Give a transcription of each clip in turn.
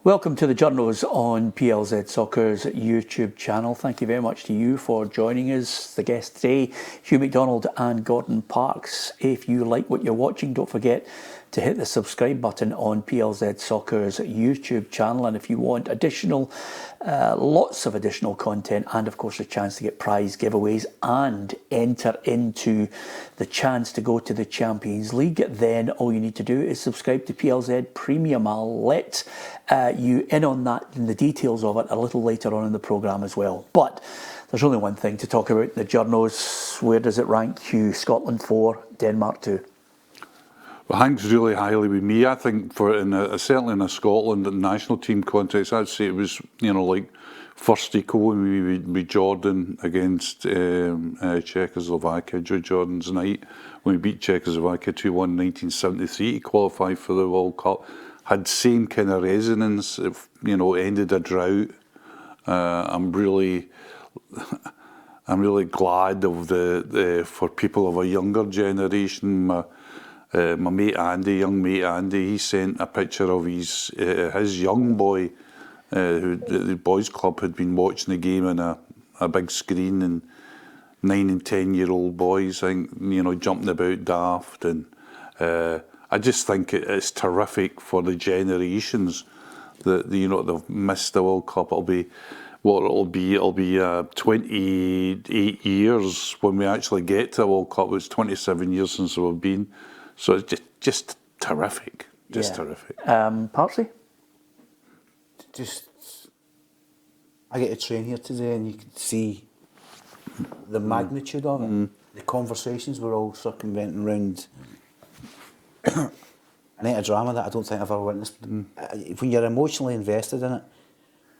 Welcome to the Journos on PLZ Soccer's YouTube channel. Thank you very much to you for joining us. The guests today, Hugh McDonald and Gordon Parks. If you like what you're watching, don't forget to hit the subscribe button on PLZ Soccer's YouTube channel. And if you want lots of additional content and of course a chance to get prize giveaways and enter into the chance to go to the Champions League, then all you need to do is subscribe to PLZ Premium. I'll let you in on that and the details of it a little later on in the programme as well. But there's only one thing to talk about, the Journos. Where does it rank, Hugh? Scotland 4, Denmark 2. Well, ranks really highly with me. I think certainly in a Scotland national team context, I'd say it was, like first equal with Jordan against Czechoslovakia, Joe Jordan's night when we beat Czechoslovakia 2-1 in 1973 to qualify for the World Cup. Had same kind of resonance. It, ended a drought. I'm really glad of for people of a younger generation. My mate Andy, young mate Andy, he sent a picture of his young boy, who the boys' club had been watching the game on a big screen, and 9 and 10-year-old boys, I think, jumping about daft, and I just think it's terrific for the generations that they've missed the World Cup. It'll be 28 years when we actually get to the World Cup. It's 27 years since we've been. So it's just terrific, terrific. Parsley? I get to train here today and you can see the magnitude of it. The conversations were all circumventing around a night of drama that I don't think I've ever witnessed. When you're emotionally invested in it,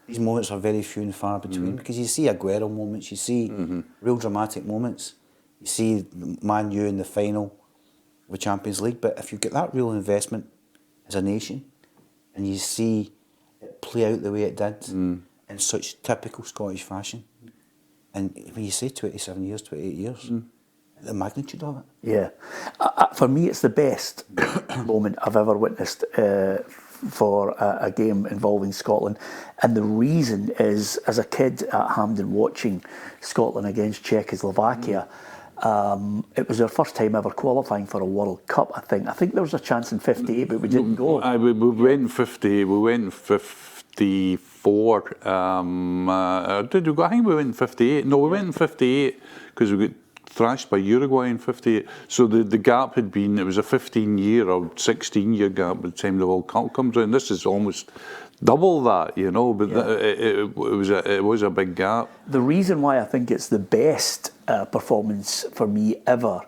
these moments are very few and far between, because you see Aguero moments, you see real dramatic moments, you see Man U in the final of the Champions League, but if you get that real investment as a nation and you see it play out the way it did in such typical Scottish fashion, and when you say 27 years, 28 years, the magnitude of it. Yeah. For me, it's the best moment I've ever witnessed for a game involving Scotland. And the reason is, as a kid at Hampden watching Scotland against Czechoslovakia, it was our first time ever qualifying for a World Cup, I think. I think there was a chance in 58, but we didn't go. We went in 58, we went in 54. Did we go? I think we went in 58. No, we went in 58 because we got thrashed by Uruguay in 58. So the gap had been, it was a 15-year or 16-year gap by the time the World Cup comes around. This is almost double that, but it was a big gap. The reason why I think it's the best performance for me ever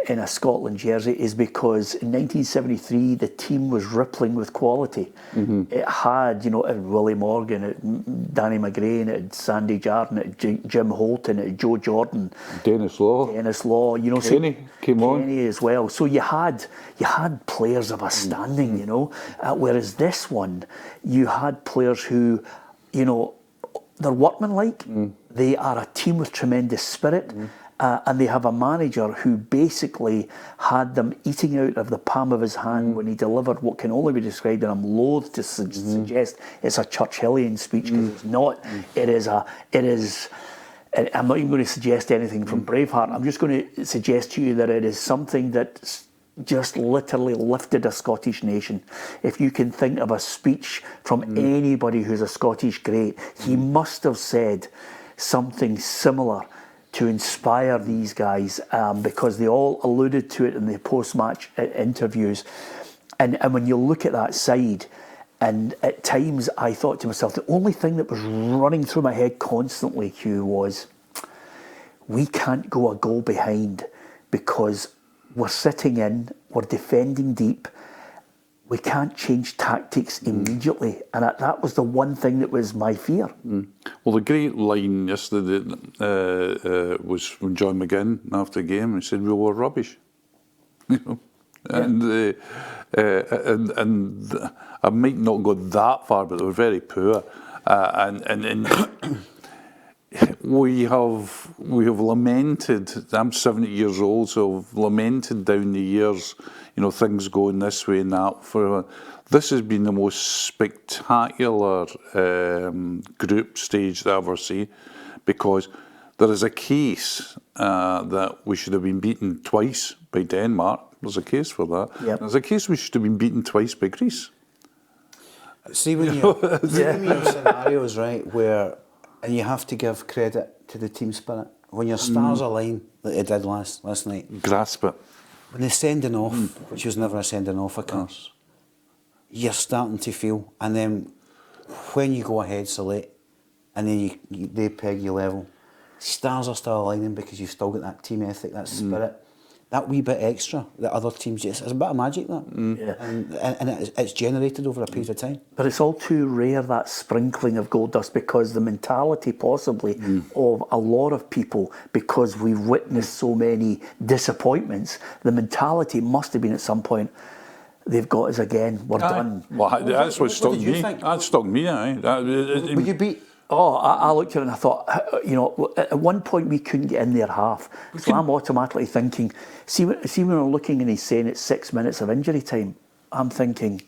in a Scotland jersey is because in 1973 the team was rippling with quality. It had, it had Willie Morgan, it had Danny McGrain, it had Sandy Jardine, it had Jim Holton, it had Joe Jordan, Dennis Law, Kenny came on, Kenny as well. So you had players of a standing, whereas this one you had players who, they're workmanlike. They are a team with tremendous spirit. And they have a manager who basically had them eating out of the palm of his hand when he delivered what can only be described, and I'm loath to suggest it's a Churchillian speech, because it's not. It is. I'm not even going to suggest anything from Braveheart. I'm just going to suggest to you that it is something that just literally lifted a Scottish nation. If you can think of a speech from anybody who's a Scottish great, he must have said something similar to inspire these guys, because they all alluded to it in the post-match interviews. And when you look at that side, and at times I thought to myself, the only thing that was running through my head constantly, Hugh, was we can't go a goal behind because we're sitting in, we're defending deep, we can't change tactics immediately. And that was the one thing that was my fear. Well, the great line yesterday was from John McGinn after the game. He said, we were rubbish. And I might not go that far, but they were very poor. And we have lamented. I'm 70 years old, so I've lamented down the years, you know, things going this way and that. This has been the most spectacular group stage that I've ever seen, because there is a case that we should have been beaten twice by Denmark. There's a case for that. Yep. There's a case we should have been beaten twice by Greece. See when you your scenarios, right, where, and you have to give credit to the team spirit. When your stars align, like they did last night. Grasp it. When they're sending off, which was never a sending off, of course, you're starting to feel, and then when you go ahead so late, and then they peg you level, stars are still aligning because you've still got that team ethic, that spirit, that wee bit extra that other teams, it's a bit of magic, that. Yeah. And it's generated over a period of time. But it's all too rare, that sprinkling of gold dust, because the mentality possibly of a lot of people, because we've witnessed so many disappointments, the mentality must have been at some point, they've got us again, we're done. Well, that's what stuck did you me. think? That stuck me, aye. Would you beat? Oh, I looked at it and I thought, you know, at one point we couldn't get in their half. So I'm automatically thinking, see when we're looking and he's saying it's 6 minutes of injury time, I'm thinking,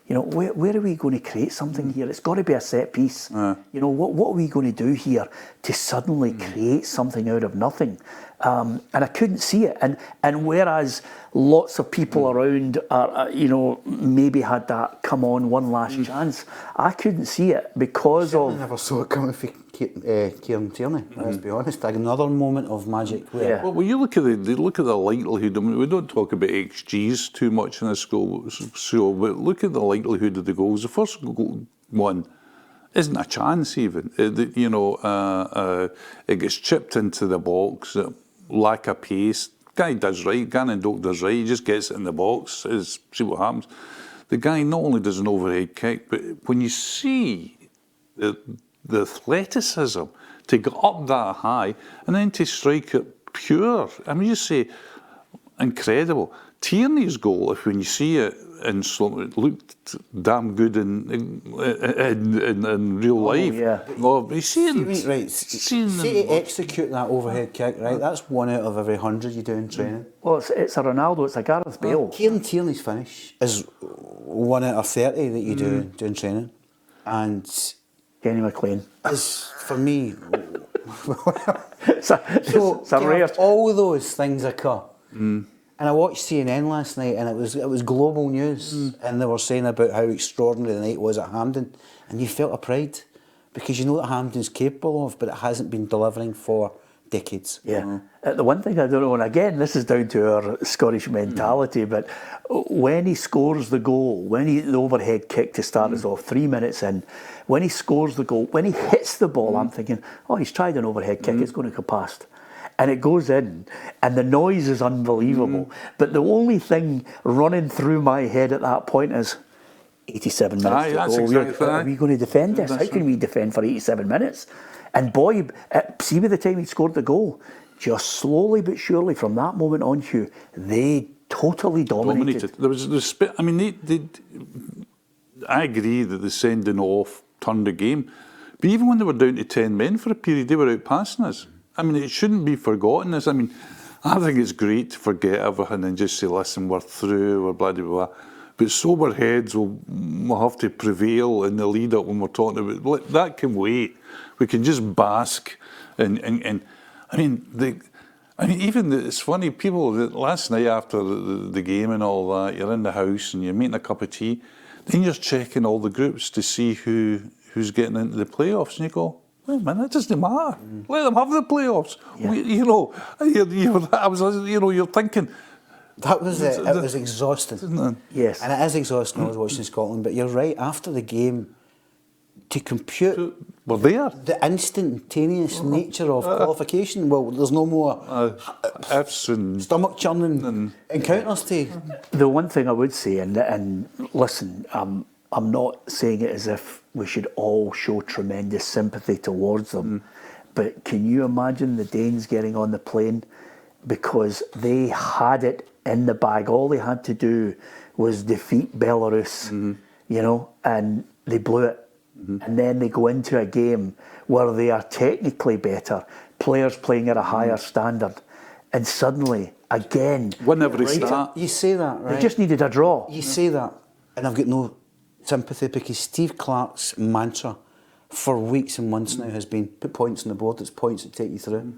you know, where are we going to create something here? It's got to be a set piece. You know, what are we going to do here to suddenly create something out of nothing? And I couldn't see it. And whereas lots of people around, you know, maybe had that come on one last chance, I couldn't see it because I never saw it coming for Kieran Tierney. Let's be honest. Another moment of magic. Yeah. Well, you look at the likelihood. I mean, we don't talk about XGs too much in this goal show, but look at the likelihood of the goals. The first one isn't a chance even. You know, it gets chipped into the box. Lack of pace. Guy does right. Gannon Doak does right. He just gets it in the box. See what happens. The guy not only does an overhead kick, but when you see the athleticism to get up that high and then to strike it pure, I mean, you say incredible. Tierney's goal, if when you see it in slow, it looked damn good in real life. Yeah. Well, you see to execute that overhead kick, right? That's 1 out of every 100 you do in training. Well, it's a Ronaldo, it's a Gareth Bale. Kieran Tierney's finish is 1 out of 30 that you do in training, and Kenny McLean. is for me. It's a rare. All those things occur. And I watched CNN last night, and it was global news, and they were saying about how extraordinary the night was at Hampden, and you felt a pride because you know what Hampden's capable of, but it hasn't been delivering for decades. Yeah. The one thing I don't know, and again, this is down to our Scottish mentality, but when he scores the goal, the overhead kick to start us off, 3 minutes in, when he scores the goal, when he hits the ball, I'm thinking, oh, he's tried an overhead kick, it's going to go past. And it goes in, and the noise is unbelievable. But the only thing running through my head at that point is 87 minutes to that's go. exactly Are we going to defend this? How can we defend for 87 minutes? And boy, see by the time he scored the goal, just slowly but surely from that moment on, Hugh, they totally dominated. There was I mean, I agree that the sending off turned the game. But even when they were down to 10 men for a period, they were out passing us. I mean, it shouldn't be forgotten. I mean, I think it's great to forget everything and just say, listen, we're through, we're blah, blah, blah. But sober heads will have to prevail in the lead up when we're talking about, that can wait. We can just bask. And I mean, it's funny, people, last night after the game and all that, you're in the house and you're making a cup of tea, then you're checking all the groups to see who's getting into the playoffs, and you go, well, man, that doesn't matter. Let them have the playoffs. Yeah. You're thinking. That was it. It was exhausting. Isn't it? Yes. And it is exhausting. I was watching Scotland, but you're right. After the game, to compute We're there. the instantaneous nature of qualification, well, there's no more Ifs and stomach churning encounters to. The one thing I would say, and listen, I'm not saying it as if we should all show tremendous sympathy towards them, but can you imagine the Danes getting on the plane because they had it in the bag? All they had to do was defeat Belarus, you know, and they blew it. And then they go into a game where they are technically better, players playing at a higher standard, and suddenly, again... Win every right start. You say that, right? They just needed a draw. You say that, and I've got no sympathy because Steve Clarke's mantra for weeks and months now has been put points on the board, it's points that take you through.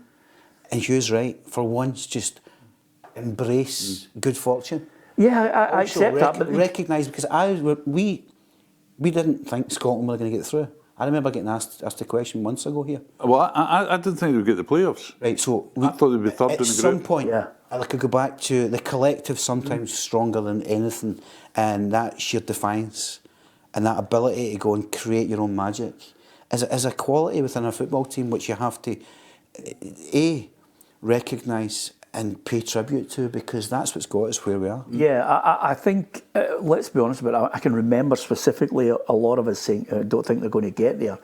And Hugh's right, for once just embrace good fortune. Yeah, I accept that. But Recognise, because we didn't think Scotland were going to get through. I remember getting asked a question months ago here. Well, I didn't think they would get the playoffs. Right, so... I thought they'd be third in the group. At some point, Yeah. I could go back to the collective sometimes stronger than anything, and that sheer defiance and that ability to go and create your own magic is a quality within a football team which you have to, A, recognise and pay tribute to, because that's what's got us where we are. yeah, I think, let's be honest about it, I can remember specifically a lot of us saying, I don't think they're going to get there.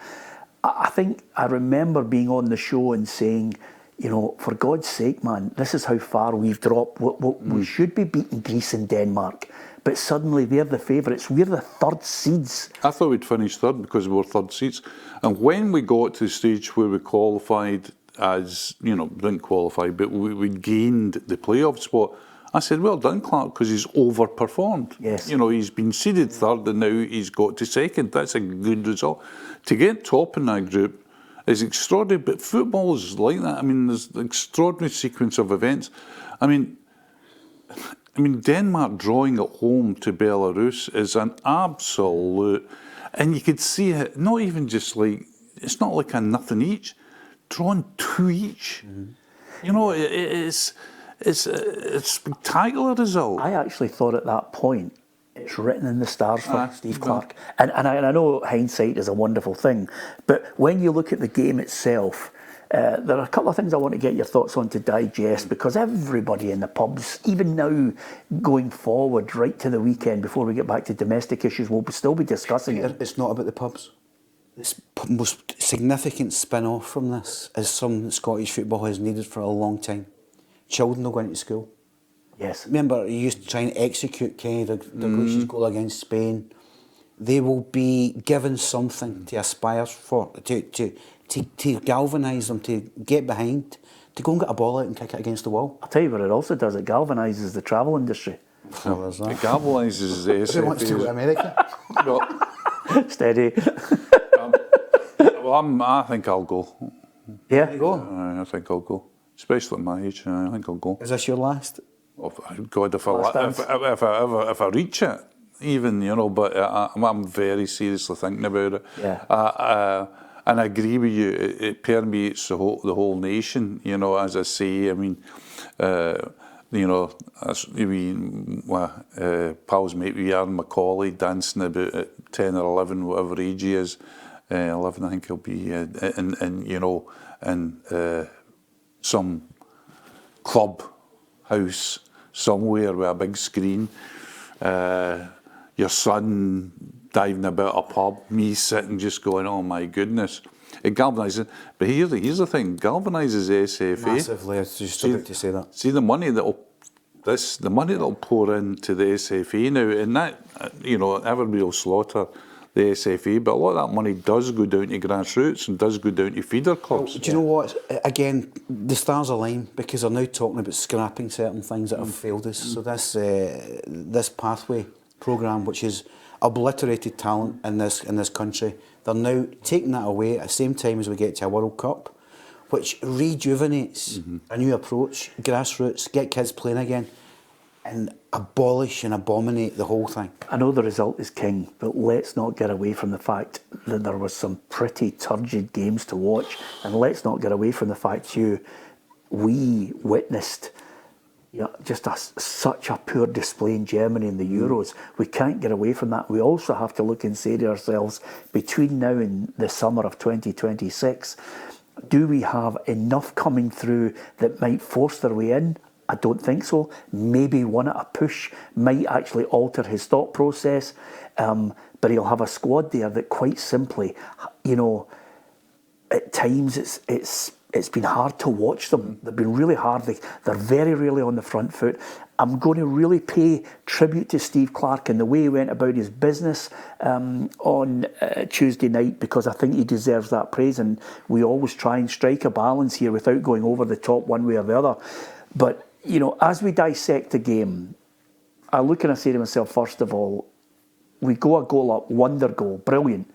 I think I remember being on the show and saying, you know, for God's sake, man, this is how far we've dropped. We should be beating Greece and Denmark, but suddenly they're the favourites. We're the third seeds. I thought we'd finish third because we were third seeds. And when we got to the stage where we qualified as, you know, didn't qualify, but we gained the playoff spot, I said, well done, Clarke, because he's overperformed. Yes. You know, he's been seeded third and now he's got to second. That's a good result. To get top in that group is extraordinary, but football is like that. I mean, there's an extraordinary sequence of events. I mean, Denmark drawing at home to Belarus is an absolute, and you could see it, not even just like, it's not like a nothing each, drawn 2 each. You know, it's a spectacular result. I actually thought at that point, it's written in the stars for Steve Clarke. And I know hindsight is a wonderful thing, but when you look at the game itself, there are a couple of things I want to get your thoughts on to digest, because everybody in the pubs, even now going forward right to the weekend before we get back to domestic issues, will still be discussing it. It's not about the pubs. The most significant spin-off from this is something that Scottish football has needed for a long time. Children are going to school. Yes. Remember, you used to try and execute Kenny Dalglish's goal against Spain. They will be given something to aspire for, to galvanise them, to get behind, to go and get a ball out and kick it against the wall. I'll tell you what it also does, it galvanises the travel industry. Oh, there's that. It galvanises the SFA. Who wants to go to America? No. Steady. Well, I think I'll go. Yeah. There you go. I think I'll go. Especially at my age, I think I'll go. Is this your last? Oh, God, if Last I reach it, even, you know, but I'm very seriously thinking about it. Yeah. And I agree with you, it permeates the whole nation, you know, as I say. I mean, you know, pals mate with Aaron Macaulay dancing about at 10 or 11, whatever age he is. 11, I think he'll be, and you know, in some club house somewhere with a big screen. Your son diving about a pub, me sitting just going, oh my goodness. It galvanises, but here's the thing, galvanises SFA. Massively, I was just about to say that. See the money that'll pour into the SFA now, and that, you know, everybody will slaughter the SFA, but a lot of that money does go down to grassroots and does go down to feeder clubs. Do you know what? Again, the stars align because they're now talking about scrapping certain things that have failed us. So this pathway programme, which has obliterated talent in this country, they're now taking that away at the same time as we get to a World Cup, which rejuvenates a new approach, grassroots, get kids playing again, and abolish and abominate the whole thing. I know the result is king, but let's not get away from the fact that there was some pretty turgid games to watch, and let's not get away from the fact we witnessed, you know, just such a poor display in Germany in the Euros. We can't get away from that. We also have to look and say to ourselves, between now and the summer of 2026, do we have enough coming through that might force their way in? I don't think so. Maybe one at a push might actually alter his thought process, but he'll have a squad there that quite simply, you know, at times it's it's been hard to watch them. They've been really hard. They're very rarely on the front foot. I'm going to really pay tribute to Steve Clarke and the way he went about his business on Tuesday night, because I think he deserves that praise, and we always try and strike a balance here without going over the top one way or the other. But, you know, as we dissect the game, I look and I say to myself, first of all, we go a goal up, wonder goal, brilliant.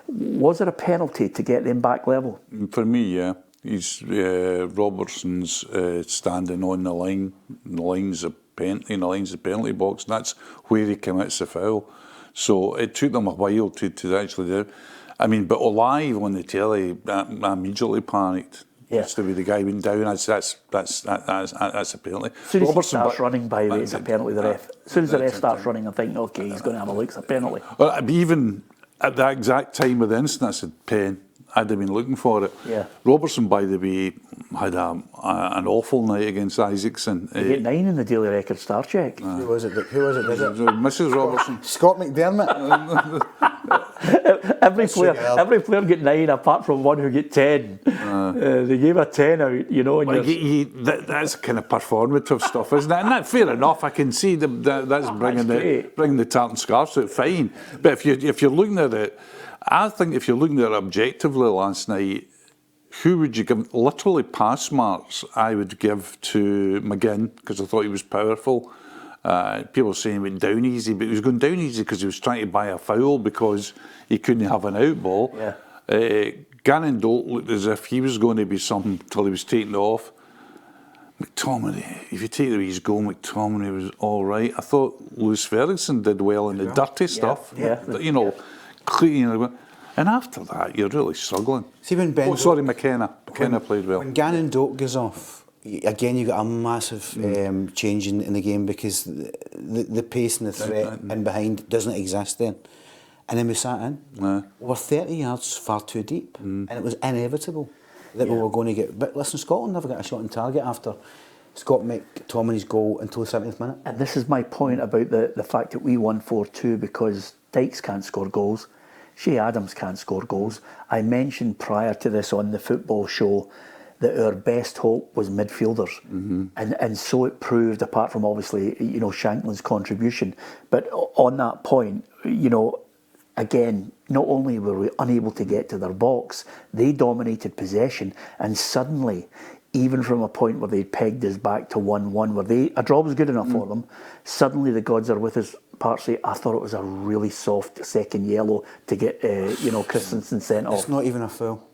Was there a penalty to get them back level? For me, yeah. He's Robertson's standing on the line. The line's the penalty box, and that's where he commits the foul. So it took them a while to actually do it. I mean, but live on the telly, I immediately panicked. Yeah. Just the way the guy went down, that's a penalty. As soon as he starts running, by the way, it's a penalty. The ref. As soon as the ref starts running, I'm thinking, okay, he's going to have a look, it's a penalty. Well, even at that exact time of the incident, I said, pen. I'd have been looking for it. Yeah. Robertson, by the way, had an awful night against Isaacson. He got 9 in the Daily Record star check. Who was it? Who was it? Did it? Mrs. Robertson. Scott McDermott. Every player get 9 apart from one who get 10. They gave a 10 out, you know. Well, that's kind of performative stuff, isn't it? And that's fair enough. I can see that's bringing the tartan scarves out fine. But if you're looking at it, I think if you're looking at it objectively last night, who would you give? Literally pass marks I would give to McGinn, because I thought he was powerful. People were saying he went down easy, but he was going down easy because he was trying to buy a foul because he couldn't have an out ball. Yeah. Gannon Dolt looked as if he was going to be something till he was taken off. McTominay, if you take the way he's going, McTominay was all right. I thought Lewis Ferguson did well in the dirty stuff. Yeah. You know, clean. And after that, you're really struggling. See, when Ben McKenna played well. When Gannon Dolt goes off, again, you got a massive change in the game, because the pace and the threat in behind doesn't exist then. And then we sat in. We were 30 yards far too deep, and it was inevitable that we were going to get. But listen, Scotland never got a shot on target after Scott McTominay's goal until the 70th minute. And this is my point about the fact that we won 4-2, because Dykes can't score goals. Shea Adams can't score goals. I mentioned prior to this on the football show that our best hope was midfielders, and so it proved. Apart from obviously, you know, Shanklin's contribution, but on that point, you know, again, not only were we unable to get to their box, they dominated possession, and suddenly, even from a point where they pegged us back to 1-1, where a draw was good enough for them, suddenly the gods are with us. Partly, I thought it was a really soft second yellow to get, you know, Christensen sent off. It's not even a foul.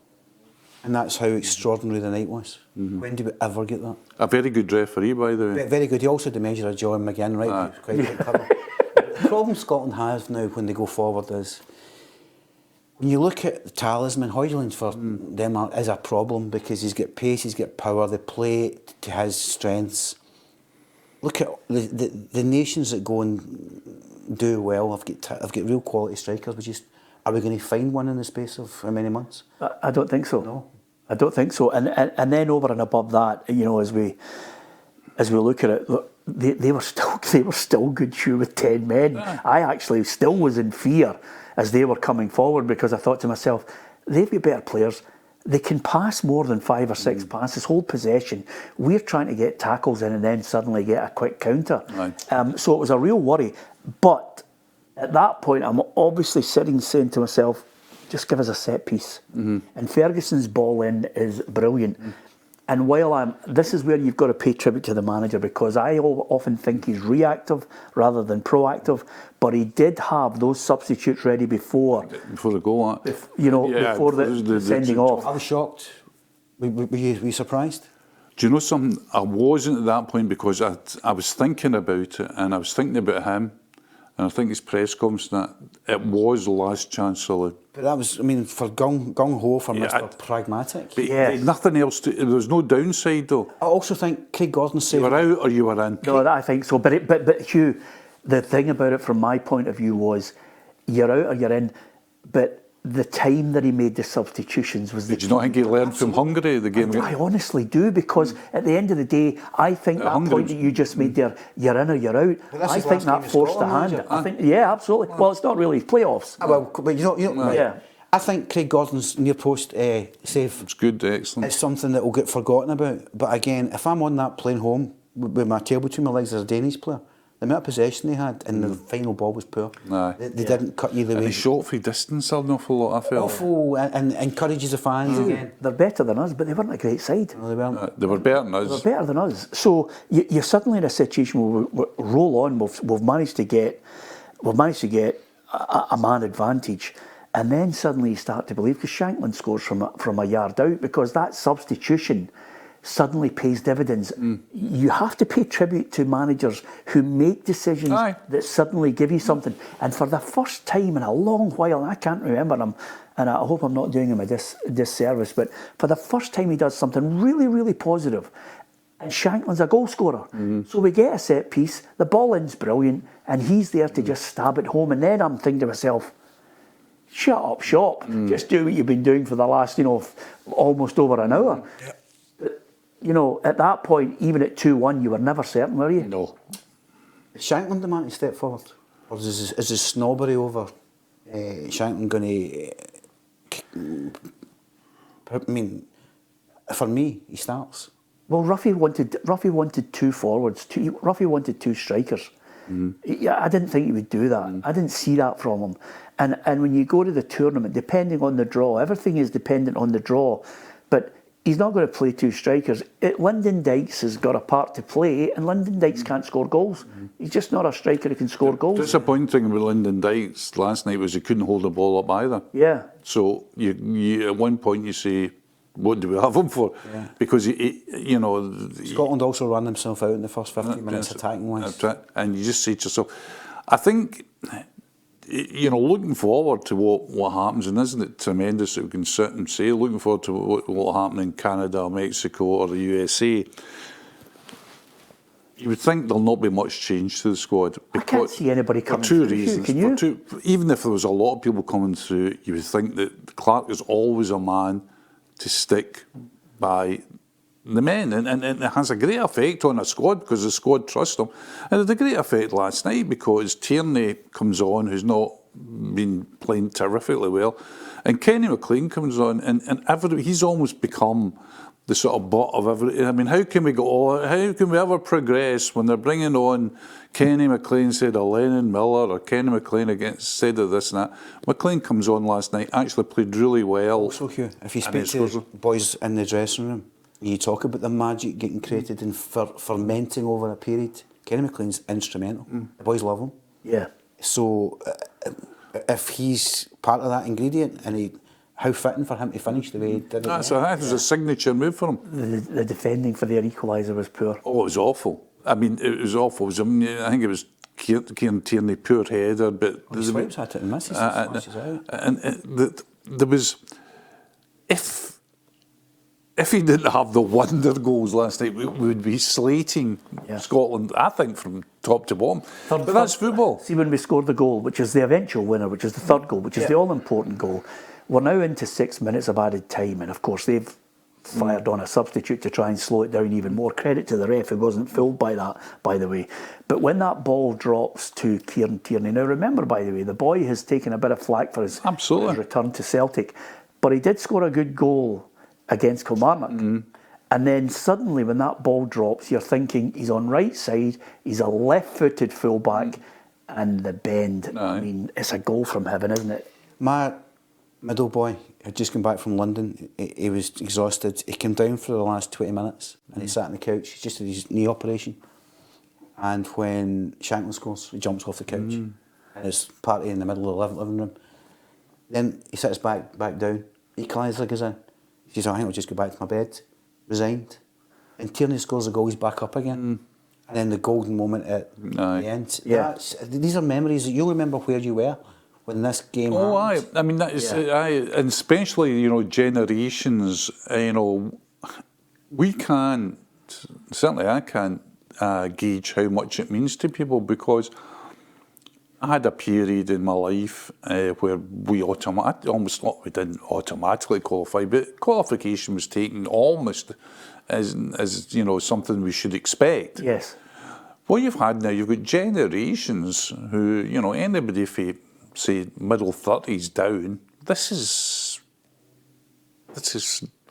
And that's how extraordinary the night was. When do we ever get that? A very good referee, by the way. Very good. He also had the measure of John McGinn, right? He was quite clever. The problem Scotland has now when they go forward is, when you look at the talisman, Højlund for Denmark is a problem, because he's got pace, he's got power, they play to his strengths. Look at the nations that go and do well. I've got real quality strikers. Are we going to find one in the space of how many months? I don't think so. No, I don't think so. And then over and above that, you know, as we look at it, look, they were still good, Hugh, with 10 men. I actually still was in fear as they were coming forward, because I thought to myself, they've got better players. They can pass more than 5 or 6 passes, hold possession. We're trying to get tackles in and then suddenly get a quick counter. Right. So it was a real worry. But at that point, I'm obviously saying to myself, just give us a set piece. And Ferguson's ball in is brilliant. And while this is where you've got to pay tribute to the manager, because I often think he's reactive rather than proactive, but he did have those substitutes ready before the goal. Before the sending off. I was shocked. Were you surprised? Do you know something? I wasn't at that point, because I was thinking about it, and I was thinking about him, and I think his press conference, that it was the last chance salute. But that was, I mean, for gung-ho for Mr. Pragmatic. But nothing else. There was no downside, though. I also think Craig Gordon said... You were out or you were in. No, I think so. But Hugh, the thing about it from my point of view was, you're out or you're in, but the time that he made the substitutions was the Did you not think he learned from Hungary, the game? I honestly do, because at the end of the day, I think that point that you just made there, you're in or you're out, I think that forced the hand. I think, yeah, absolutely. Well, it's not really playoffs. Well, but you know, yeah. I think Craig Gordon's near post save. It's good, excellent. It's something that will get forgotten about. But again, if I'm on that plane home with my tail between my legs as a Danish player, the amount of possession they had and the final ball was poor. Aye. They didn't cut you the way. And they shot for distance an awful lot, I felt. Awful, and encourages the fans again. They're better than us, but they weren't a great side. No, they weren't. They were better than us. They were better than us. So you're suddenly in a situation where we roll on. We've managed to get a man advantage, and then suddenly you start to believe, because Shanklin scores from a yard out, because that substitution suddenly pays dividends. You have to pay tribute to managers who make decisions that suddenly give you something. And for the first time in a long while, and I can't remember him, and I hope I'm not doing him a disservice, but for the first time he does something really, really positive. And Shanklin's a goal scorer. So we get a set piece, the ball in's brilliant, and he's there to just stab it home. And then I'm thinking to myself, shut up shop, just do what you've been doing for the last, almost over an hour. At that point, even at 2-1, you were never certain, were you? No. Is Shanklin the man to step forward? Or is his snobbery over Shanklin going to... I mean, for me, he starts. Well, Ruffy wanted two forwards. Ruffy wanted two strikers. I didn't think he would do that. I didn't see that from him. And when you go to the tournament, depending on the draw, everything is dependent on the draw. But he's not going to play two strikers. Lyndon Dykes has got a part to play, and Lyndon Dykes can't score goals. He's just not a striker who can score goals. Disappointing with Lyndon Dykes last night was he couldn't hold the ball up either. Yeah. So you at one point you say, what do we have him for? Yeah. Because Scotland also ran themselves out in the first 50 minutes attacking wise. And you just say to yourself, I think, looking forward to what happens, and isn't it tremendous that we can sit and say, looking forward to what will happen in Canada or Mexico or the USA, you would think there'll not be much change to the squad. I can't see anybody coming through. For 2 through. reasons. Can you? Even if there was a lot of people coming through, you would think that Clark is always a man to stick by the men, and it has a great effect on a squad because the squad trusts them. And it had a great effect last night because Tierney comes on, who's not been playing terrifically well, and Kenny McLean comes on, and he's almost become the sort of butt of every. I mean, how can we ever progress when they're bringing on Kenny McLean instead of Lennon Miller, or Kenny McLean instead of this and that? McLean comes on last night, actually played really well. Also, Hugh, if you speak to the boys in the dressing room, you talk about the magic getting created and fermenting over a period. Kenny McLean's instrumental. The boys love him. Yeah. So if he's part of that ingredient, and how fitting for him to finish the way he did it. That was a signature move for him. The defending for their equaliser was poor. Oh, it was awful. I mean, it was awful. I think it was Kieran Tierney, poor header, but he swipes at it and misses it, smashes out. And there was, if he didn't have the wonder goals last night, we would be slating Scotland, I think, from top to bottom. But that's football. See, when we scored the goal, which is the eventual winner, which is the third goal, which is the all-important goal, we're now into 6 minutes of added time, and of course they've fired on a substitute to try and slow it down even more. Credit to the ref, who wasn't fooled by that, by the way. But when that ball drops to Kieran Tierney, now remember, by the way, the boy has taken a bit of flack for his return to Celtic, but he did score a good goal against Kilmarnock. And then suddenly when that ball drops, you're thinking he's on right side, he's a left-footed fullback, and the bend. I mean, it's a goal from heaven, isn't it? My middle boy had just come back from London. He was exhausted. He came down for the last 20 minutes and he sat on the couch. He just had his knee operation. And when Shanklin scores, he jumps off the couch. And there's party in the middle of the living room. Then he sits back down. Equaliser goes in. He says, I think I'll just go back to my bed. Resigned. And Tierney scores a goal, he's back up again. And then the golden moment at the end. Yeah. These are memories that you'll remember where you were when this game happened. I mean, that is, and especially, generations, we can't, certainly I can't gauge how much it means to people, because I had a period in my life where we almost not, we didn't automatically qualify, but qualification was taken almost as something we should expect. Yes. What you've had now, you've got generations who, anybody from, say, middle 30s down, this is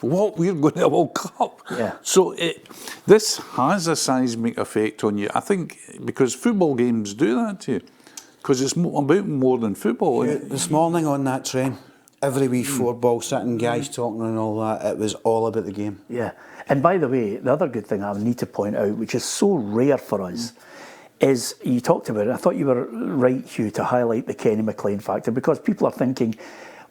what we're going to a World Cup. Yeah. So this has a seismic effect on you. I think because football games do that to you, because it's about more than football. This morning on that train, every wee four-ball sitting, guys talking and all that, it was all about the game. Yeah. And by the way, the other good thing I need to point out, which is so rare for us, is you talked about it. I thought you were right, Hugh, to highlight the Kenny McLean factor, because people are thinking,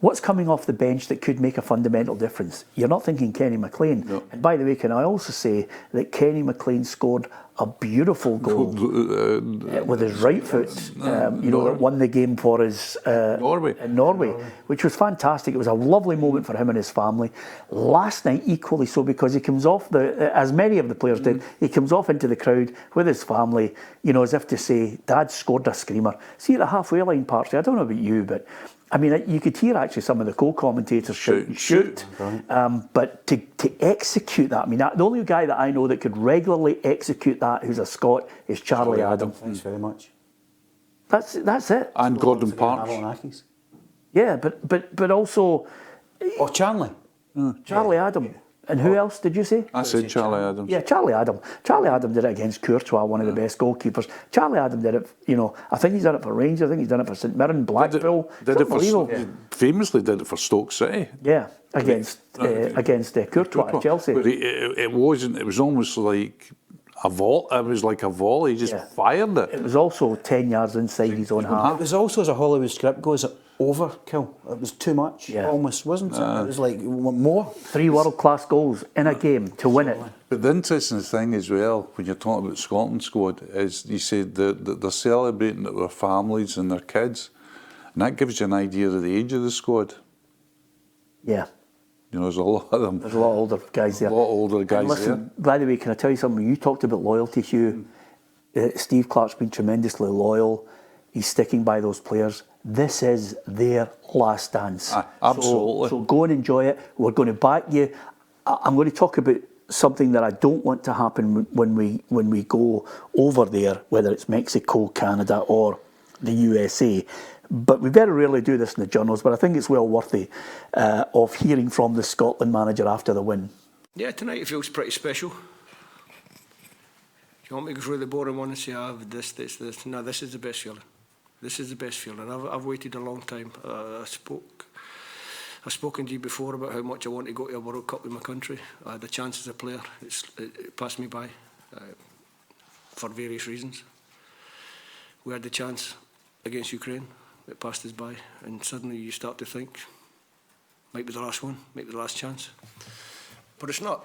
what's coming off the bench that could make a fundamental difference? You're not thinking Kenny McLean. No. And by the way, can I also say that Kenny McLean scored a beautiful goal with his right foot, that won the game for us in Norway, which was fantastic. It was a lovely moment for him and his family. Last night, equally so, because he comes off, as many of the players did, he comes off into the crowd with his family, as if to say, Dad scored a screamer. See, at the halfway line part, I don't know about you, but I mean, you could hear actually some of the co-commentators shoot. But to execute that, I mean, the only guy that I know that could regularly execute that, who's a Scot, is Charlie Adam. Thanks very much. That's it. And Gordon Parks. Yeah, but also... Oh, Charlie. Charlie Adam. Yeah. And who else did you say? I said Charlie Adams. Yeah, Charlie Adam. Charlie Adam did it against Courtois, one of the best goalkeepers. Charlie Adam did it, I think he's done it for Rangers, I think he's done it for St Mirren, Blackpool. Famously did it for Stoke City. Yeah, against Courtois at Chelsea. But it was almost like a volley. It was like a volley, he just fired it. It was also 10 yards inside his own half. It was also, as a Hollywood script goes, overkill. It was too much, almost, wasn't it? It was like more. 3 world-class goals in a game to win it. But the interesting thing as well, when you're talking about Scotland squad, is you said that they're celebrating it with their families and their kids. And that gives you an idea of the age of the squad. Yeah. There's a lot of them. There's a lot of older guys there. A lot of older guys and listen, by the way, can I tell you something? You talked about loyalty, Hugh. Steve Clarke's been tremendously loyal. He's sticking by those players. This is their last dance. Absolutely. So go and enjoy it. We're going to back you. I'm going to talk about something that I don't want to happen when we go over there, whether it's Mexico, Canada, or the USA. But we very rarely do this in the Journos, but I think it's well worthy of hearing from the Scotland manager after the win. Yeah, tonight it feels pretty special. You want me to go through the boring one and say, this? No, this is the best feeling. This is the best feeling. I've waited a long time. I've spoken to you before about how much I want to go to a World Cup with my country. I had a chance as a player. It passed me by for various reasons. We had the chance against Ukraine. It passed us by. And suddenly you start to think, might be the last one, might be the last chance. But it's not.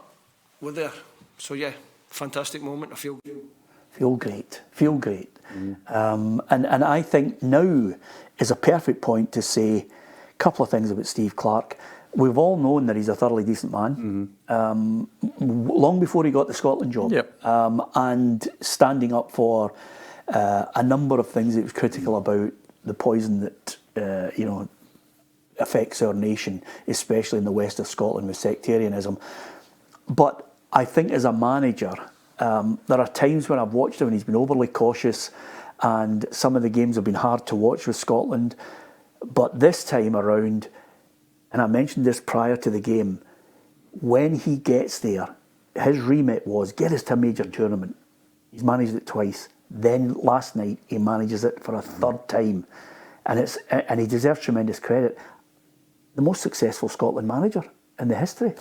We're there. So yeah, fantastic moment. I feel good. Feel great. And I think now is a perfect point to say a couple of things about Steve Clarke. We've all known that he's a thoroughly decent man, long before he got the Scotland job. Yep. And standing up for a number of things he was critical about, the poison that affects our nation, especially in the west of Scotland with sectarianism. But I think as a manager, there are times when I've watched him and he's been overly cautious, and some of the games have been hard to watch with Scotland. But this time around, and I mentioned this prior to the game, when he gets there, his remit was get us to a major tournament. He's managed it twice. Then last night he manages it for a third time, and he deserves tremendous credit. The most successful Scotland manager in the history.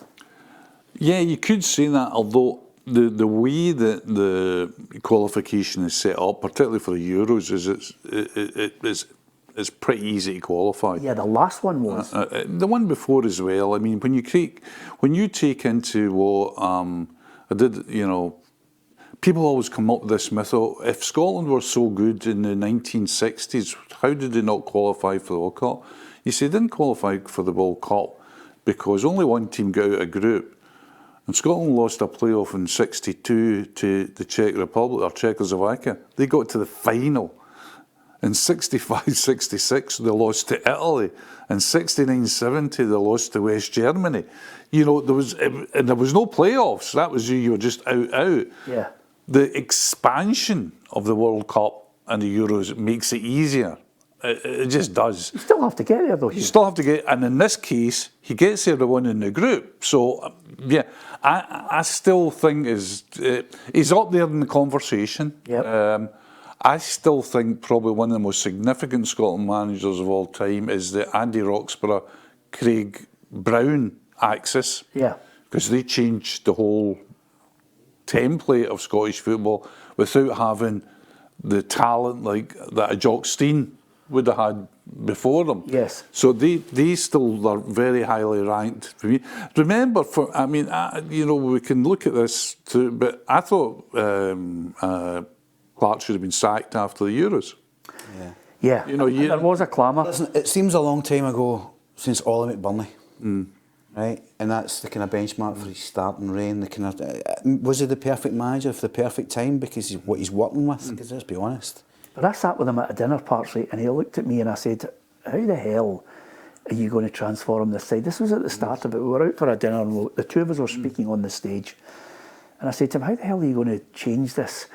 Yeah, you could say that, although the way that the qualification is set up, particularly for the Euros, is it's pretty easy to qualify. Yeah, the last one was. The one before as well. I mean, when you take into what I did, people always come up with this myth, if Scotland were so good in the 1960s, how did they not qualify for the World Cup? You see, they didn't qualify for the World Cup because only one team got out of a group. And Scotland lost a playoff in '62 to the Czech Republic, or Czechoslovakia. They got to the final. In '65-66, they lost to Italy. In '69-70, they lost to West Germany. There was no playoffs. That was you were just out. Yeah. The expansion of the World Cup and the Euros makes it easier. It just does. You still have to get there, though. You still have to get, and in this case, he gets there to win in the group. So, yeah, I still think he's up there in the conversation. Yep. I still think probably one of the most significant Scotland managers of all time is the Andy Roxburgh, Craig Brown axis. Yeah. Because they changed the whole template of Scottish football without having the talent like that a Jock Stein would have had before them. Yes. So they still are very highly ranked for me. Remember, we can look at this too, but I thought Clark should have been sacked after the Euros. Yeah. Yeah. There was a clamour. Listen, it seems a long time ago since Ollie McBurney, right? And that's the kind of benchmark for his starting reign. The kind of was he the perfect manager for the perfect time because he's what he's working with? Because let's be honest. But I sat with him at a dinner party and he looked at me and I said, how the hell are you going to transform this side? This was at the start of it. We were out for a dinner and the two of us were speaking on the stage. And I said to him, how the hell are you going to change this?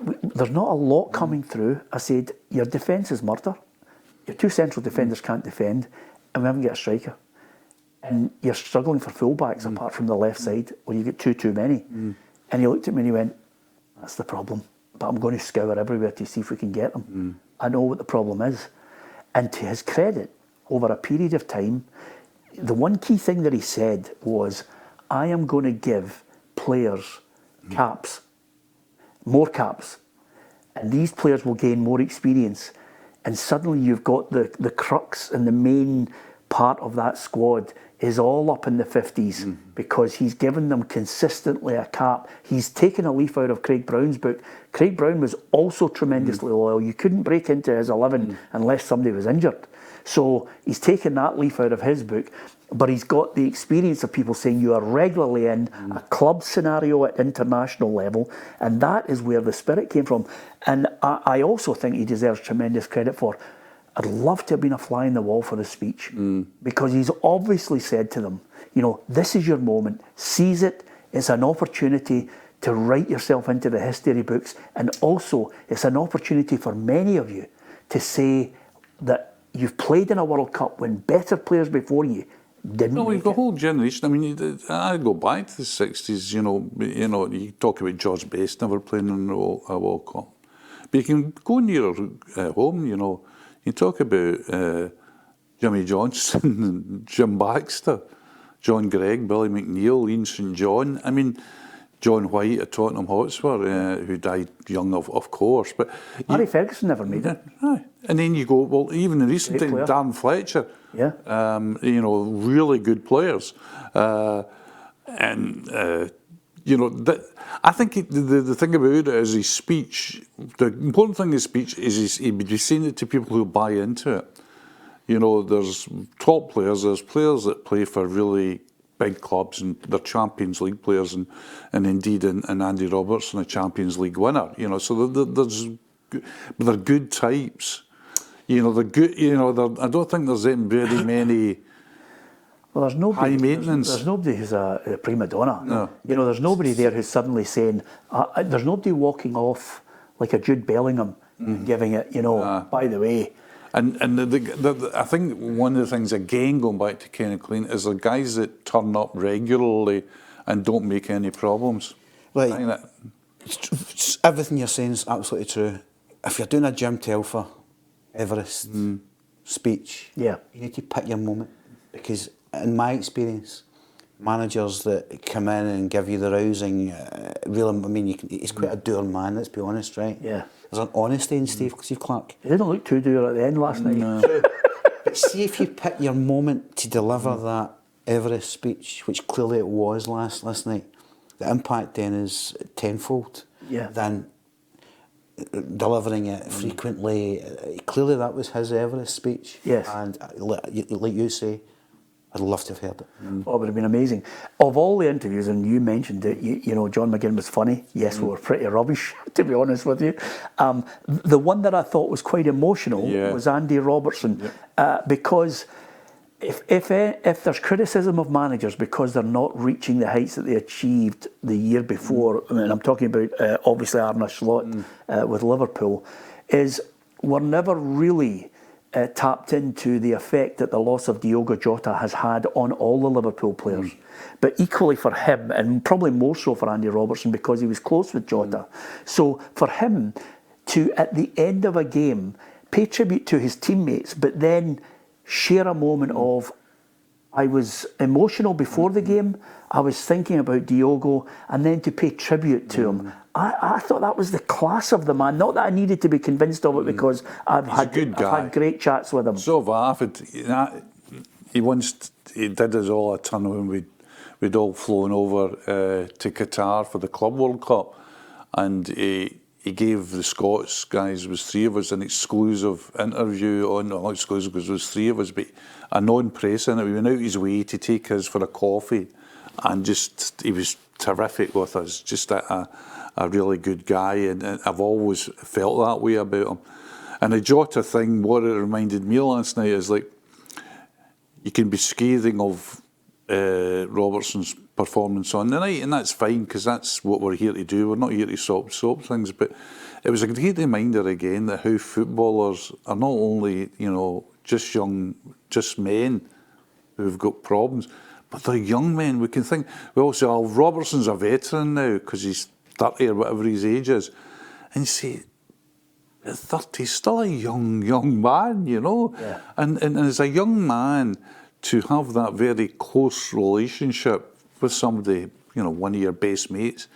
There's not a lot coming through. I said, your defence is murder. Your two central defenders can't defend and we haven't got a striker. And you're struggling for fullbacks apart from the left side where you get too many. And he looked at me and he went, that's the problem. But I'm going to scour everywhere to see if we can get them. I know what the problem is. And to his credit, over a period of time, the one key thing that he said was, I am going to give players caps, more caps, and these players will gain more experience. And suddenly you've got the crux and the main part of that squad is all up in the 50s because he's given them consistently a cap. He's taken a leaf out of Craig Brown's book. Craig Brown was also tremendously loyal. You couldn't break into his 11 unless somebody was injured. So he's taken that leaf out of his book, but he's got the experience of people saying you are regularly in a club scenario at international level, and that is where the spirit came from. And I also think he deserves tremendous credit for, I'd love to have been a fly in the wall for his speech because he's obviously said to them, this is your moment, seize it, it's an opportunity to write yourself into the history books, and also it's an opportunity for many of you to say that you've played in a World Cup when better players before you didn't make we've got a whole generation. I mean, I go back to the 60s, you talk about George Best never playing in a World Cup. But you can go near home, you talk about Jimmy Johnson, Jim Baxter, John Gregg, Billy McNeil, Ian St John. I mean, John White at Tottenham Hotspur, who died young, of course. But Harry Ferguson never made it. And then you go, well, even in recent times, Darren Fletcher, really good players. I think the thing about it is his speech, the important thing in his speech is he'd be saying it to people who buy into it. There's top players, there's players that play for really big clubs and they're Champions League players and indeed in Andy Robertson, a Champions League winner, so they're good types. They're good, I don't think there's very many there's nobody, high maintenance. There's nobody who's a prima donna. No. There's nobody there who's suddenly saying, there's nobody walking off like a Jude Bellingham and giving it, by the way. And I think one of the things, again, going back to Ken and Clean, is the guys that turn up regularly and don't make any problems. Right. Everything you're saying is absolutely true. If you're doing a Jim Telfer, Everest speech, you need to pick your moment. Because in my experience, managers that come in and give you the rousing, he's quite a dour man, let's be honest, right? Yeah. There's an honesty in Steve Clark. He didn't look too dour at the end last night. No. But see if you pick your moment to deliver that Everest speech, which clearly it was last night, the impact then is tenfold than delivering it frequently. Clearly that was his Everest speech. Yes. And like you say, I'd love to have heard it. Oh, it would have been amazing. Of all the interviews, and you mentioned it, John McGinn was funny. Yes, we were pretty rubbish, to be honest with you. The one that I thought was quite emotional was Andy Robertson, because if there's criticism of managers because they're not reaching the heights that they achieved the year before, and I'm talking about obviously Arne Slot with Liverpool, is we're never really tapped into the effect that the loss of Diogo Jota has had on all the Liverpool players. But equally for him, and probably more so for Andy Robertson, because he was close with Jota. So for him to, at the end of a game, pay tribute to his teammates, but then share a moment of, I was emotional before the game, I was thinking about Diogo, and then to pay tribute to him. I thought that was the class of the man. Not that I needed to be convinced of it, because I've had great chats with him. So have I. He did us all a turn when we'd all flown over to Qatar for the Club World Cup, and he gave the Scots guys, there was 3 of us, an exclusive interview on, not exclusive because there was 3 of us, but a non-press in it. He went out his way to take us for a coffee, and just, he was terrific with us, just a really good guy, and I've always felt that way about him. And the Jota thing, what it reminded me last night is, like, you can be scathing of Robertson's performance on the night, and that's fine, because that's what we're here to do. We're not here to soap things, but it was a great reminder again that how footballers are not only, just men who've got problems, but they're young men. We can think, well, so Robertson's a veteran now because he's 30 or whatever his age is, and you say, at 30, he's still a young man, Yeah. And as a young man, to have that very close relationship with somebody, one of your best mates,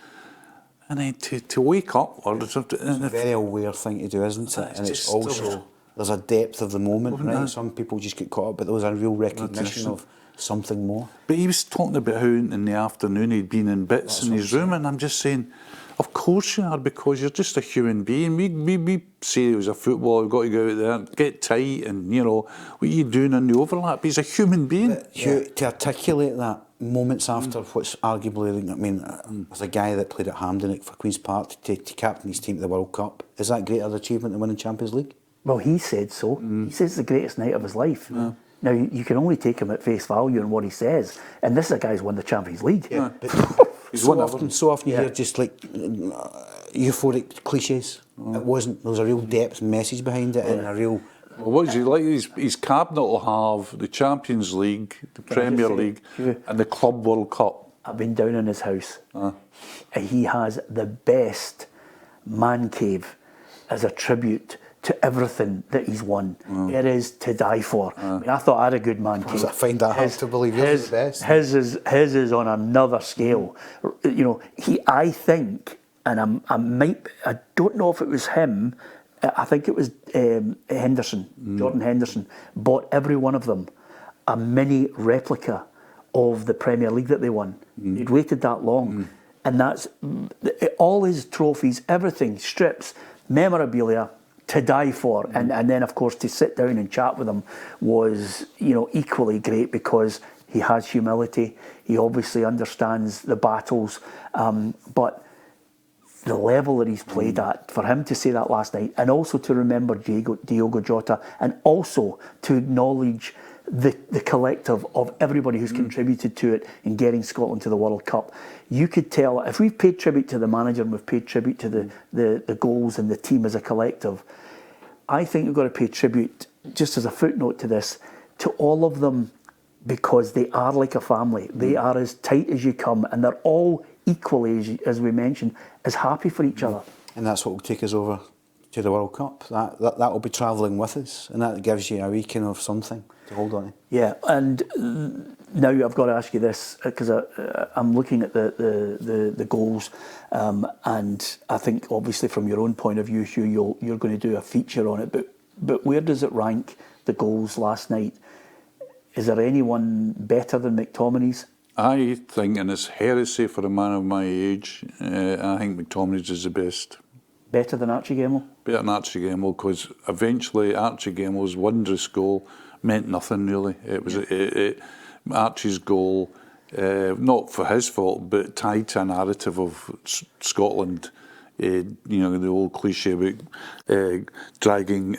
and then to wake up, it's a very aware thing to do, isn't it? And it's also, there's a depth of the moment, right? Some people just get caught up, but there was a real recognition of something more. But he was talking about how in the afternoon he'd been in bits in his room, and I'm just saying, of course you are, because you're just a human being. We say he was a footballer, we've got to go out there and get tight, and what are you doing in the overlap? He's a human being. But Hugh, to articulate that moments after what's arguably, as a guy that played at Hampden for Queen's Park to captain his team at the World Cup, is that greater achievement than winning Champions League? Well, he said so. He says it's the greatest night of his life. Yeah. Now, you can only take him at face value and what he says, and this is a guy who's won the Champions League. Yeah, but so often you hear just like euphoric cliches. It wasn't. There was a real depth message behind it, and a real. Well, what is he like? His cabinet will have the Champions League, the Premier League, and the Club World Cup. I've been down in his house. He has the best man cave as a tribute to everything that he's won. It is to die for. I mean, I thought I had a good man cave. I find that hard to believe. Yours is the best. His is on another scale. I think, and I don't know if it was him. I think it was Henderson, Jordan Henderson, bought every one of them a mini replica of the Premier League that they won. He'd waited that long, and that's all his trophies, everything, strips, memorabilia, to die for. And then, of course, to sit down and chat with him was, equally great, because he has humility. He obviously understands the battles, but the level that he's played at, for him to say that last night, and also to remember Diogo Jota, and also to acknowledge the collective of everybody who's contributed to it in getting Scotland to the World Cup. You could tell, if we've paid tribute to the manager and we've paid tribute to the goals and the team as a collective, I think we've got to pay tribute, just as a footnote to this, to all of them, because they are like a family. They are as tight as you come, and they're all equally, as we mentioned, as happy for each other. And that's what will take us over to the World Cup. That will be travelling with us, and that gives you a weekend of something to hold on to. Yeah, and now I've got to ask you this, because I'm looking at the goals, and I think obviously from your own point of view, Hugh, you're going to do a feature on it, but where does it rank, the goals last night? Is there anyone better than McTominay's? I think, and it's heresy for a man of my age, I think McTominay's is the best. Better than Archie Gemmill? Better than Archie Gemmill, because eventually Archie Gemmill's wondrous goal meant nothing really. It was Archie's goal, not for his fault, but tied to a narrative of Scotland. The old cliche about dragging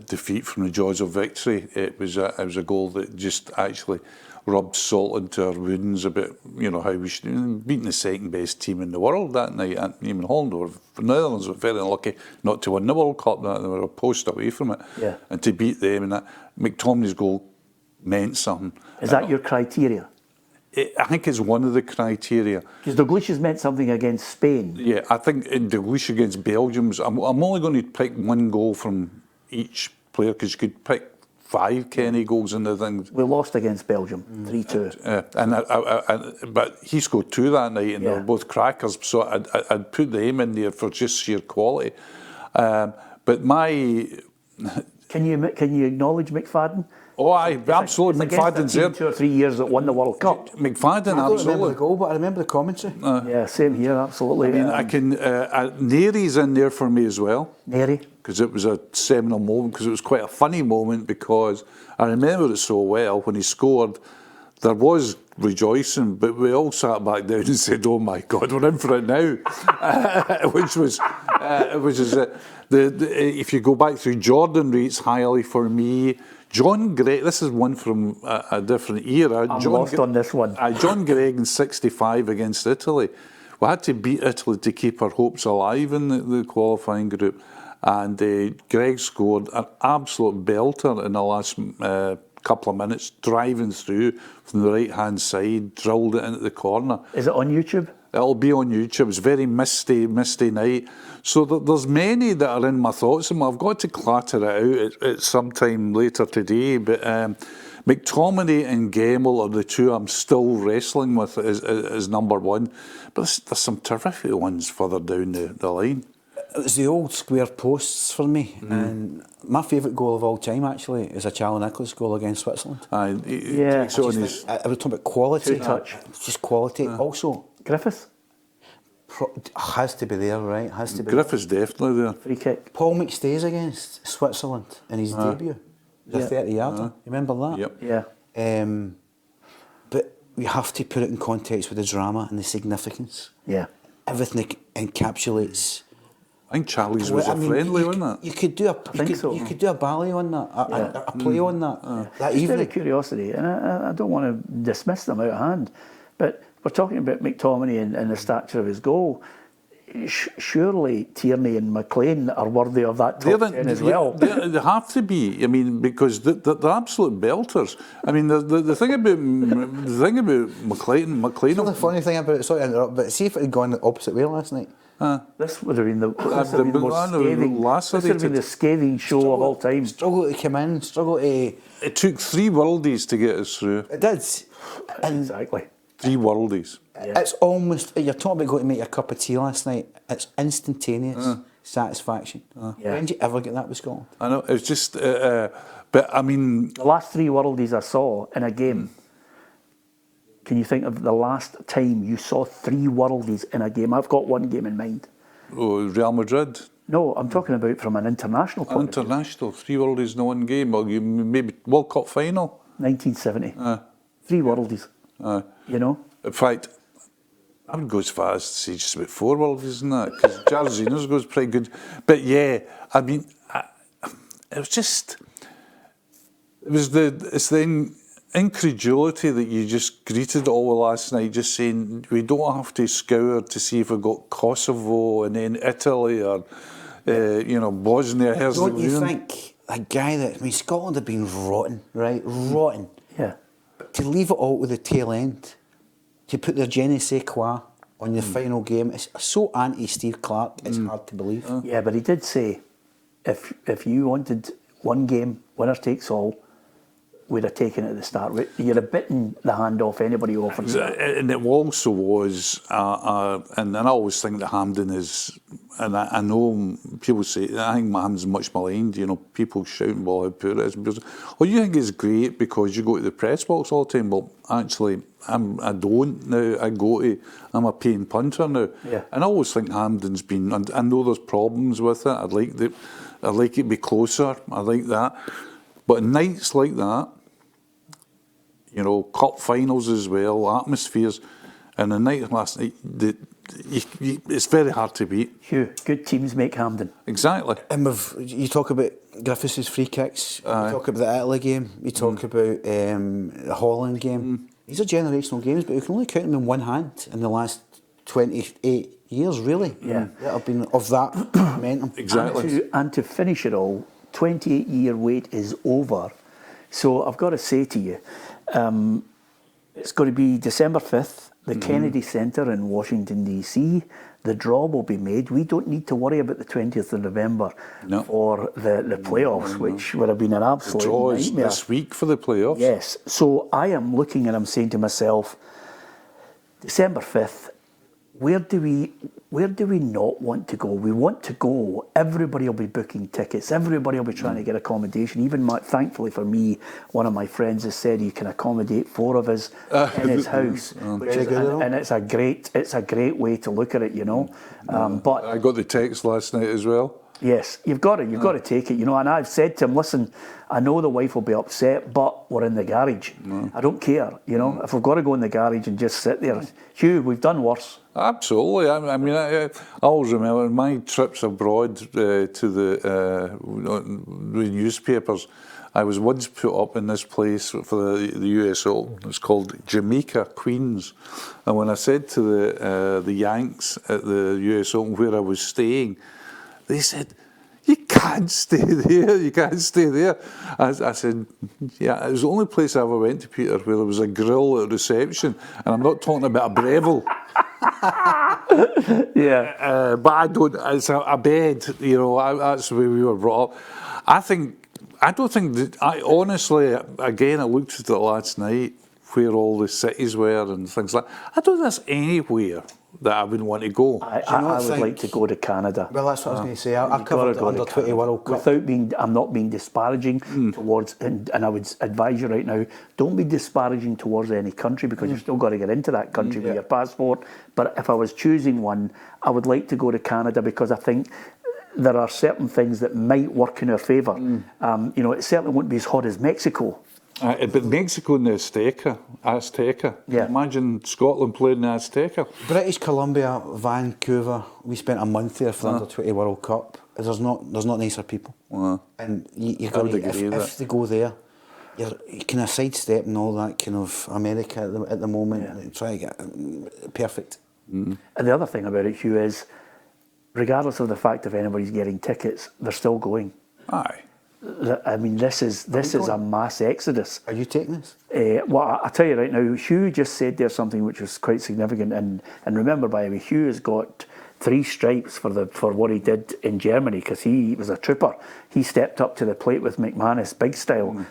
defeat from the jaws of victory. It was a goal that just actually rubbed salt into our wounds about, you know, how we should beating the second best team in the world that night. And even Holland were, the Netherlands were very unlucky not to win the World Cup. That they were a post away from it, Yeah. and to beat them, and that McTominay's goal meant something. Is that your criteria? I think it's one of the criteria. Because Dalglish's meant something against Spain. Yeah, I think in Dalglish against Belgium's, I'm only going to pick one goal from each player, because you could pick 5 Kenny goals in the thing. We lost against Belgium, 3-2. But he scored 2 that night, and they Yeah. were both crackers. So I'd put them in there for just sheer quality. But my Can you acknowledge McFadden? absolutely, It's against a McFadden's team there. 2 or 3 years that won the World Cup. McFadden, I don't remember absolutely. the goal, but I remember the commentary. Yeah, same here, absolutely. I mean, I can. Nary's in there for me as well, Neri. because it was a seminal moment, because it was quite a funny moment, because I remember it so well when he scored. There was rejoicing, but we all sat back down and said, "Oh my God, we're in for it now," which is if you go back through, Jordan rates highly for me. John Gregg, this is one from a different era. I'm lost on this one. John Gregg in '65 against Italy. We had to beat Italy to keep our hopes alive in the qualifying group. And Gregg scored an absolute belter in the last couple of minutes, driving through from the right-hand side, drilled it into the corner. Is it on YouTube? It'll be on YouTube. It's very misty night. So there's many that are in my thoughts, and I've got to clatter it out at some time later today. But McTominay and Gemmell are the two I'm still wrestling with as number one. But there's some terrific ones further down the line. It was the old square posts for me, and my favourite goal of all time actually is a Charlie Nicholas goal against Switzerland. Yeah. So I was talking about quality. Two-touch. It's just quality. Also, Griffiths? has to be there, right? Has to be. Griffith's definitely there. Free kick. Paul McStay's against Switzerland in his debut. It was a 30-yarder. You remember that? Yep. Yeah. But we have to put it in context with the drama and the significance. Yeah. Everything encapsulates. I think Charlie's was a friendly, wasn't it? You could do a you could do a ballet on that, a play on that. That Just out evening. of curiosity, and I don't want to dismiss them out of hand, but we're talking about McTominay and the stature of his goal. Surely Tierney and McLean are worthy of that top 10 as well. They have to be. I mean, because they're absolute belters. I mean, the thing about McLean. The funny thing about it, sorry to interrupt, but see if it had gone the opposite way last night. This would have been the most scathing show of all time. Struggle to come in, struggle to. It took 3 worldies to get us through. It did. And Exactly. 3 worldies. it's almost, you're talking about going to make a cup of tea last night, it's instantaneous satisfaction. Yeah. When did you ever get that with Scotland? I know, it's just, but I mean... The last 3 worldies I saw in a game, can you think of the last time you saw 3 worldies in a game? I've got one game in mind. Oh, Real Madrid. No, I'm talking about from an international point of view. International, 3 worldies in one game. Or maybe World Cup final. 1970. 3 worldies. You know? In fact, I would go as far as to say just about 4 worldies, isn't that? Because Jairzinho's goes pretty good. But yeah, I mean, it was just... It's the incredulity that you just greeted all with last night, just saying we don't have to scour to see if we've got Kosovo and then Italy or, Bosnia Herzegovina. Don't you think a guy that, I mean, Scotland have been rotten, right? Rotten. Yeah. But to leave it all to the tail end, to put their je ne sais quoi on the final game, it's so anti-Steve Clark, it's hard to believe. Yeah, but he did say, if you wanted one game, winner takes all, we'd have taken it at the start. You'd have bitten the hand off anybody who offered you. And it also was, and I always think that Hampden is, and I know people say, I think Hampden's much maligned, people shouting, well, how poor it is. Well, you think it's great because you go to the press box all the time. Well, actually, I don't now. I'm a paying punter now. Yeah. And I always think Hampden's been, and I know there's problems with it. I'd like it to be closer. I like that. But nights like that, cup finals as well, atmospheres, and the night last night, it's very hard to beat. Hugh, good teams make Hampden. Exactly. And you talk about Griffiths' free kicks, you talk about the Italy game, you talk about the Holland game. These are generational games, but you can only count them in one hand in the last 28 years, really. Yeah. That have been of that momentum. Exactly. And to finish it all, 28-year wait is over. So I've got to say to you, it's going to be December 5th, the Kennedy Centre in Washington, D.C. The draw will be made. We don't need to worry about the 20th of November for the playoffs, which would have been an absolute The draw is nightmare. this week for the playoffs. Yes. So I am looking and I'm saying to myself, December 5th, where do we not want to go? We want to go. Everybody will be booking tickets. Everybody will be trying to get accommodation. Even thankfully for me, one of my friends has said he can accommodate 4 of us in his house, and it's a great way to look at it, you know. But I got the text last night as well. yes, you've got to take it, you know. And I've said to him, listen, I know the wife will be upset, but we're in the garage. I don't care, you know. If we've got to go in the garage and just sit there, Hugh, we've done worse. Absolutely. I mean, I always remember my trips abroad to the newspapers. I was once put up in this place for the US Open. It's called Jamaica Queens. And when I said to the Yanks at the US Open where I was staying, they said, "You can't stay there, you can't stay there." I said, yeah, it was the only place I ever went to, Peter, where there was a grill at reception. And I'm not talking about a Breville. Yeah. But I don't, it's a bed, you know, that's the way we were brought up. I don't think that, honestly, again, I looked at it last night, where all the cities were and things like that. I don't think there's anywhere that I would want to go. I would like to go to Canada. Well, that's what I was going to say. I covered the Under-20 World Cup. I'm not being disparaging towards, and I would advise you right now, don't be disparaging towards any country, because you've still got to get into that country with your passport. But if I was choosing one, I would like to go to Canada, because I think there are certain things that might work in our favour. You know, it certainly won't be as hot as Mexico. But Mexico and the Azteca. Yeah. Imagine Scotland playing the Azteca. British Columbia, Vancouver, we spent a month there for the Under-20 World Cup. There's not nicer people. And you've got to, if they go there, you're kind of sidestepping all that kind of America at the moment, try to get perfect. And the other thing about it, Hugh, is regardless of the fact if anybody's getting tickets, they're still going. Aye. I mean, this is a mass exodus. Are you taking this? Well, I'll tell you right now, Hugh just said there something which was quite significant, and remember, by the way, Hugh has got 3 stripes for what he did in Germany, because he was a trooper. He stepped up to the plate with McManus, big style.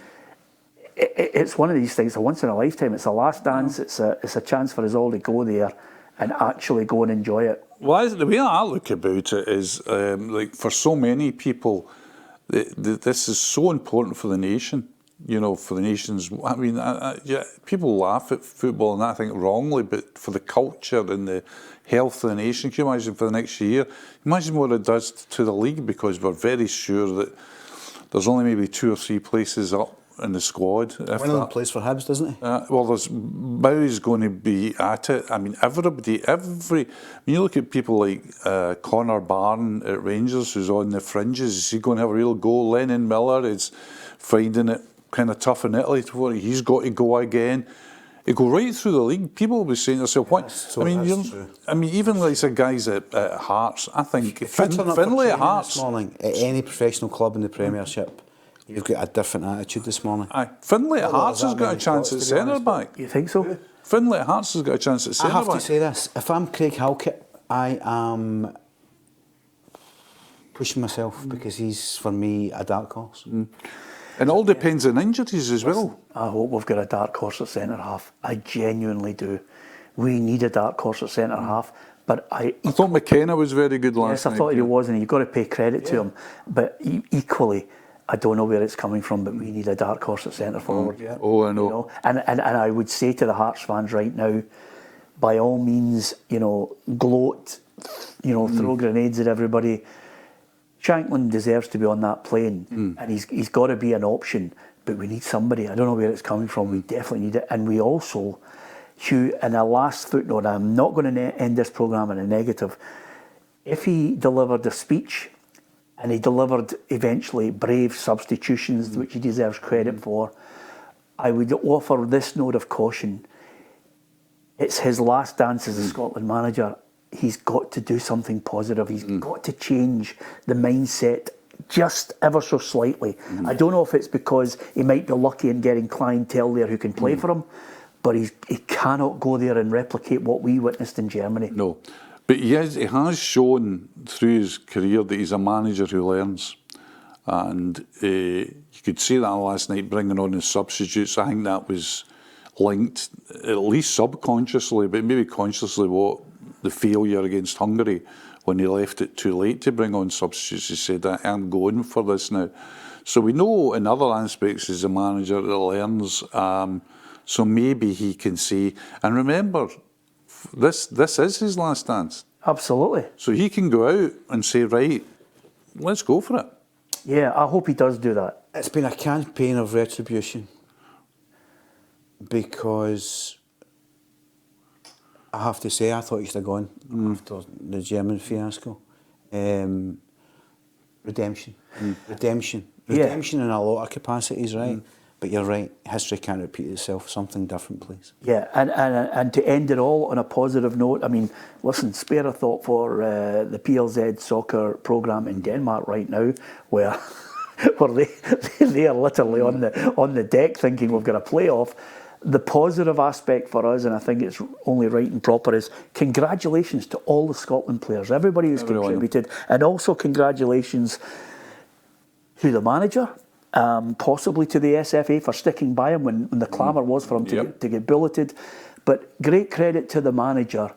It's one of these things, a once in a lifetime. It's a last dance. It's a chance for us all to go there and actually go and enjoy it. Well, the way I look about it is, like, for so many people, this is so important for the nation, you know, for the nation's. I mean, people laugh at football, and I think wrongly, but for the culture and the health of the nation, can you imagine for the next year? Imagine what it does to the league, because we're very sure that there's only maybe 2 or 3 places up in the squad. One of them plays for Hibs, doesn't he? Well, there's Bowie's going to be at it. I mean, when you look at people like Connor Barron at Rangers, who's on the fringes, is he going to have a real go? Lennon Miller is finding it kind of tough in Italy. He's got to go again. It go right through the league. People will be saying to themselves, "What?" I mean, even like the guys at Hearts. I think Finlay at Hearts this morning at any professional club in the Premiership, you've got a different attitude this morning. Aye. Finlay at Hearts has got a chance at centre back. You think so? Finlay at Hearts has got a chance at centre back. I have to say this: if I'm Craig Halkett, I am pushing myself, because he's, for me, a dark horse. And it all depends on injuries as well. I hope we've got a dark horse at centre half. I genuinely do. We need a dark horse at centre half. But I thought McKenna was very good last night. Yes, I thought he was, and you've got to pay credit to him. But equally, I don't know where it's coming from, but we need a dark horse at centre forward. Oh, I know. You know? And I would say to the Hearts fans right now, by all means, you know, gloat, you know, throw grenades at everybody. Shanklin deserves to be on that plane, and he's got to be an option. But we need somebody. I don't know where it's coming from. We definitely need it, and we also, Hugh, in a last footnote, I'm not going to end this programme in a negative. If he delivered a speech and he delivered eventually brave substitutions, which he deserves credit for, I would offer this note of caution. It's his last dance as a Scotland manager. He's got to do something positive. He's got to change the mindset just ever so slightly. I don't know if it's because he might be lucky in getting clientele there who can play for him, but he cannot go there and replicate what we witnessed in Germany. No. But he has shown through his career that he's a manager who learns. And you could see that last night, bringing on his substitutes. I think that was linked, at least subconsciously, but maybe consciously, what the failure against Hungary, when he left it too late to bring on substitutes. He said, I'm going for this now. So we know in other aspects he's a manager that learns. So maybe he can say, and remember, this is his last dance. Absolutely. So he can go out and say, right, let's go for it. Yeah, I hope he does do that. It's been a campaign of retribution, because I have to say, I thought he should have gone after the German fiasco. Redemption. Redemption in a lot of capacities, right? But you're right, history can't repeat itself. Something different, please. Yeah, and to end it all on a positive note, I mean, listen, spare a thought for the PLZ Soccer programme in Denmark right now, where they are literally on the deck thinking we've got a playoff. The positive aspect for us, and I think it's only right and proper, is congratulations to all the Scotland players, everybody who's contributed, and also congratulations to the manager, possibly to the SFA for sticking by him when the clamour was for him to get bulleted. But great credit to the manager,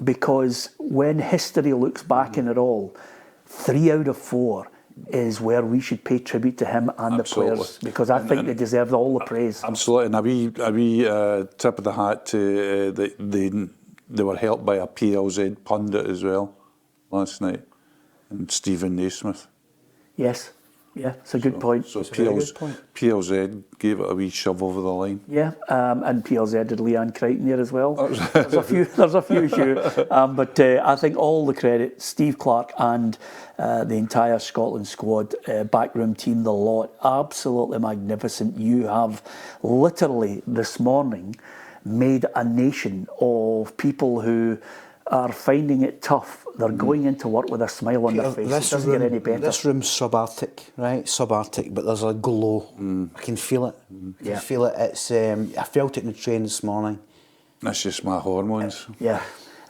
because when history looks back in it all, 3 out of 4 is where we should pay tribute to him and the players, because I think they deserve all the praise. Absolutely, and a wee tip of the hat to they were helped by a PLZ pundit as well last night, and Stephen Naismith. Yes, yeah, it's a good point. So PLZ gave it a wee shove over the line. Yeah, and PLZ did Leanne Crichton there as well. There's a few, Hugh. But I think all the credit, Steve Clark and the entire Scotland squad, backroom team, the lot, absolutely magnificent. You have literally this morning made a nation of people who are finding it tough. They're going into work with a smile on their face. It doesn't get any better. This room's subarctic, right? Subarctic, but there's a glow. I can feel it. I can feel it. It's. I felt it in the train this morning. That's just my hormones. Yeah.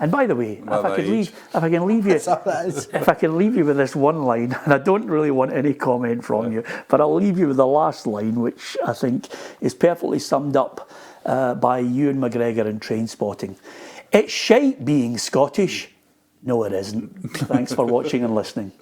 And by the way, if I can leave you with this one line, and I don't really want any comment from you, but I'll leave you with the last line, which I think is perfectly summed up by Ewan McGregor in Trainspotting. It's shite being Scottish. No, it isn't. Thanks for watching and listening.